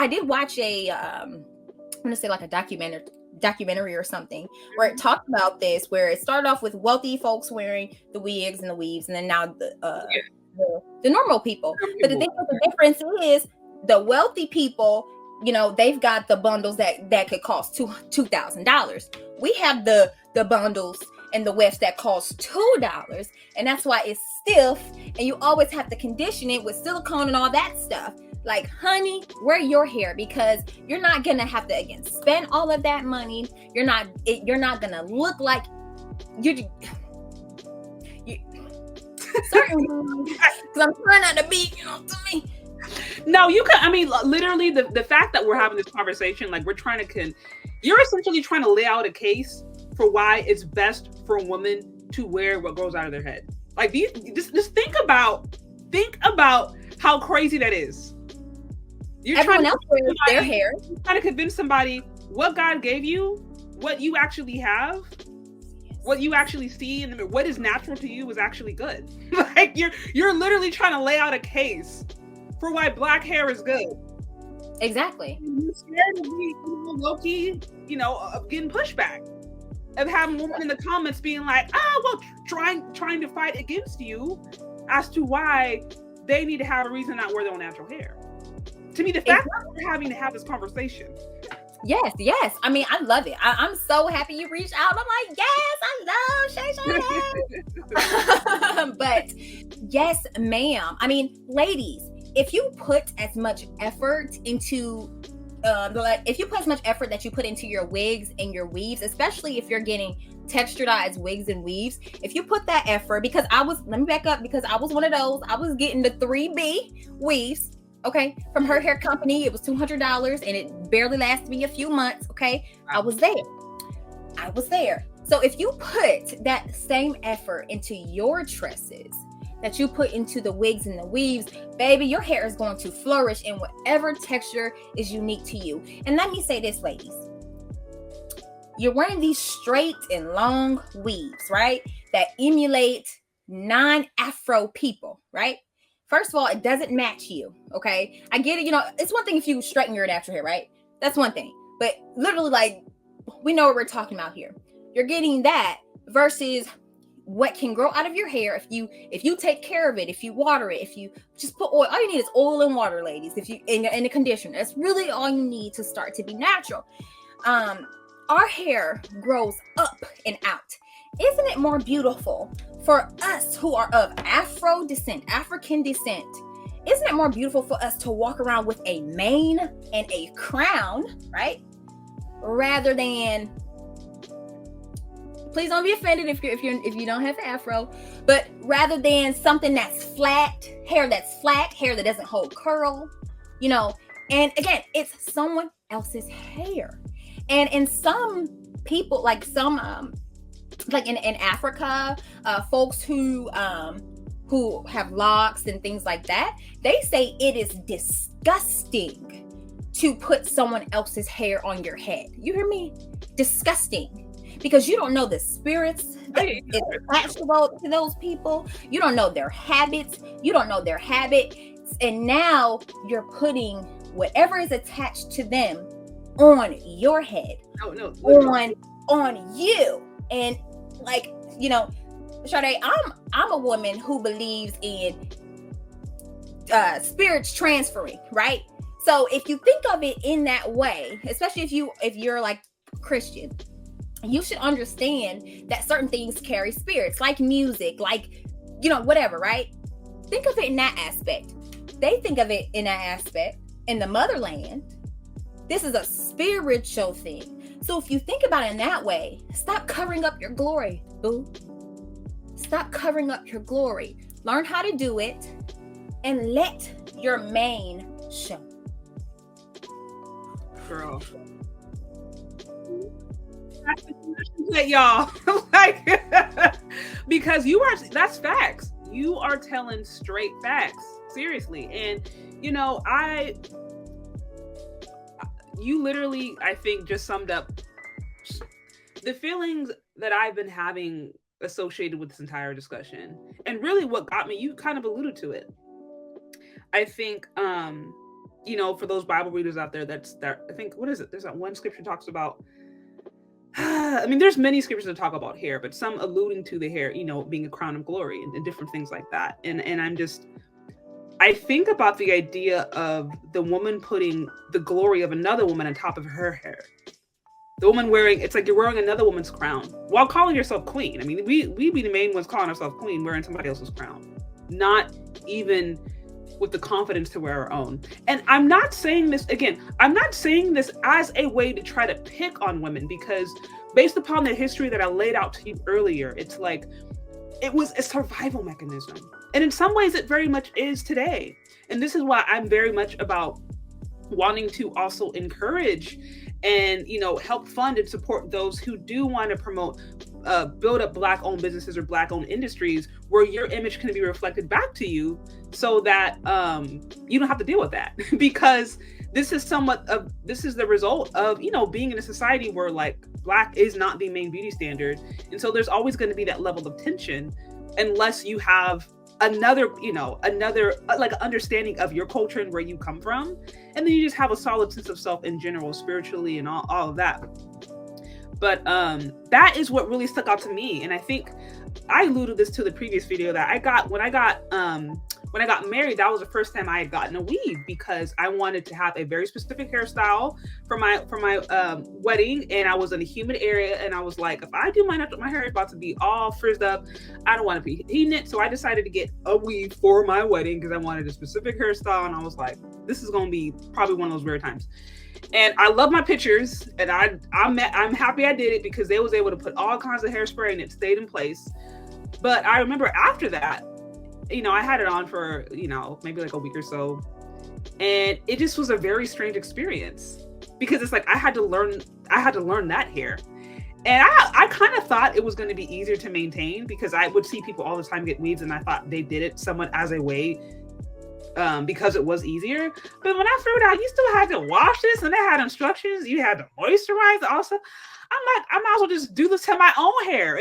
I did watch I'm gonna say like a documentary or something where it talked about this, where it started off with wealthy folks wearing the wigs and the weaves, and then now the normal people. But the thing is, the difference is the wealthy people, you know, they've got the bundles that could cost $2,000. We have the bundles and the wefts that cost $2, and that's why it's stiff, and you always have to condition it with silicone and all that stuff. Like, honey, wear your hair, because you're not gonna have to again spend all of that money. You're not gonna look like you certainly, because I'm trying not to be, you know, to me. No, you can. I mean, literally, the fact that we're having this conversation, like we're trying to you're essentially trying to lay out a case for why it's best for a woman to wear what grows out of their head. Like, just think about how crazy that is. You're everyone else wears their hair. You're trying to convince somebody what God gave you, what you actually have, what you actually see, and what is natural to you is actually good. Like, you're literally trying to lay out a case for why black hair is good. Exactly. You're scared of being low-key, you know, of getting pushback, of having women in the comments being like, well, trying to fight against you as to why they need to have a reason not wear their own natural hair. To me, the fact that we're having to have this conversation. Yes. I mean, I love it. I'm so happy you reached out. I'm like, yes, I love ChezCharde. But yes, ma'am. I mean, ladies, if you put as much effort into that you put into your wigs and your weaves, especially if you're getting texturized wigs and weaves, if you put that effort, let me back up, because I was one of those. I was getting the 3B weaves. Okay, from her hair company. It was $200 and it barely lasted me a few months. Okay, I was there. So if you put that same effort into your tresses that you put into the wigs and the weaves, baby, your hair is going to flourish in whatever texture is unique to you. And let me say this, ladies. You're wearing these straight and long weaves, right? That emulate non-Afro people, right? First of all, it doesn't match you, okay? I get it, you know, it's one thing if you straighten your natural hair, right? That's one thing. But literally, like, we know what we're talking about here. You're getting that versus what can grow out of your hair if you take care of it, if you water it, if you just put oil. All you need is oil and water, ladies. If you in a conditioner, that's really all you need to start to be natural. Our hair grows up and out. Isn't it more beautiful for us who are of Afro descent, African descent? Isn't it more beautiful for us to walk around with a mane and a crown, right? Rather than, please don't be offended if you don't have Afro, but rather than something that's flat, hair that doesn't hold curl, you know. And again, it's someone else's hair. And in some people, like some like in Africa, folks who have locks and things like that, they say it is disgusting to put someone else's hair on your head. You hear me? Disgusting. Because you don't know the spirits that is attached to those people. You don't know their habits. And now you're putting whatever is attached to them on your head. On you. And like, you know, Chardé, I'm a woman who believes in spirits transferring, right? So if you think of it in that way, especially if you're like Christian, you should understand that certain things carry spirits, like music, like, you know, whatever, right? Think of it in that aspect. They think of it in that aspect. In the motherland, this is a spiritual thing. So if you think about it in that way, stop covering up your glory, boo. Stop covering up your glory. Learn how to do it and let your mane show. Girl. Y'all. Like, because that's facts. You are telling straight facts. Seriously. And, you know, you literally, I think, just summed up the feelings that I've been having associated with this entire discussion. And really what got me, you kind of alluded to it. I think you know, for those Bible readers out there, I think, what is it? There's that one scripture talks about, I mean, there's many scriptures that talk about hair, but some alluding to the hair, you know, being a crown of glory and different things like that. And I think about the idea of the woman putting the glory of another woman on top of her hair. The woman wearing, it's like you're wearing another woman's crown while calling yourself queen. I mean, we be the main ones calling ourselves queen, wearing somebody else's crown, not even with the confidence to wear our own. And I'm not saying this, again, I'm not saying this as a way to try to pick on women, because based upon the history that I laid out to you earlier, it's like, it was a survival mechanism. And in some ways it very much is today. And this is why I'm very much about wanting to also encourage and, you know, help fund and support those who do want to promote, build up Black-owned businesses or Black-owned industries where your image can be reflected back to you, so that you don't have to deal with that. Because this is the result of, you know, being in a society where like Black is not the main beauty standard. And so there's always going to be that level of tension unless you have another like understanding of your culture and where you come from. And then you just have a solid sense of self in general, spiritually and all of that. But that is what really stuck out to me. And I think I alluded this to the previous video that I got when I got married. That was the first time I had gotten a weave, because I wanted to have a very specific hairstyle for my wedding, and I was in a humid area, and I was like, if I do my hair is about to be all frizzed up, I don't want to be heating it. So I decided to get a weave for my wedding because I wanted a specific hairstyle, and I was like, this is going to be probably one of those rare times. And I love my pictures, and I'm happy I did it because they was able to put all kinds of hairspray and it stayed in place. But I remember after that, you know, I had it on for, you know, maybe like a week or so, and it just was a very strange experience, because it's like I had to learn that hair. And I kind of thought it was going to be easier to maintain, because I would see people all the time get weaves, and I thought they did it somewhat as a way because it was easier. But when I threw it out, you still had to wash this, and they had instructions. You had to moisturize also. I'm like, I might as well just do this to my own hair.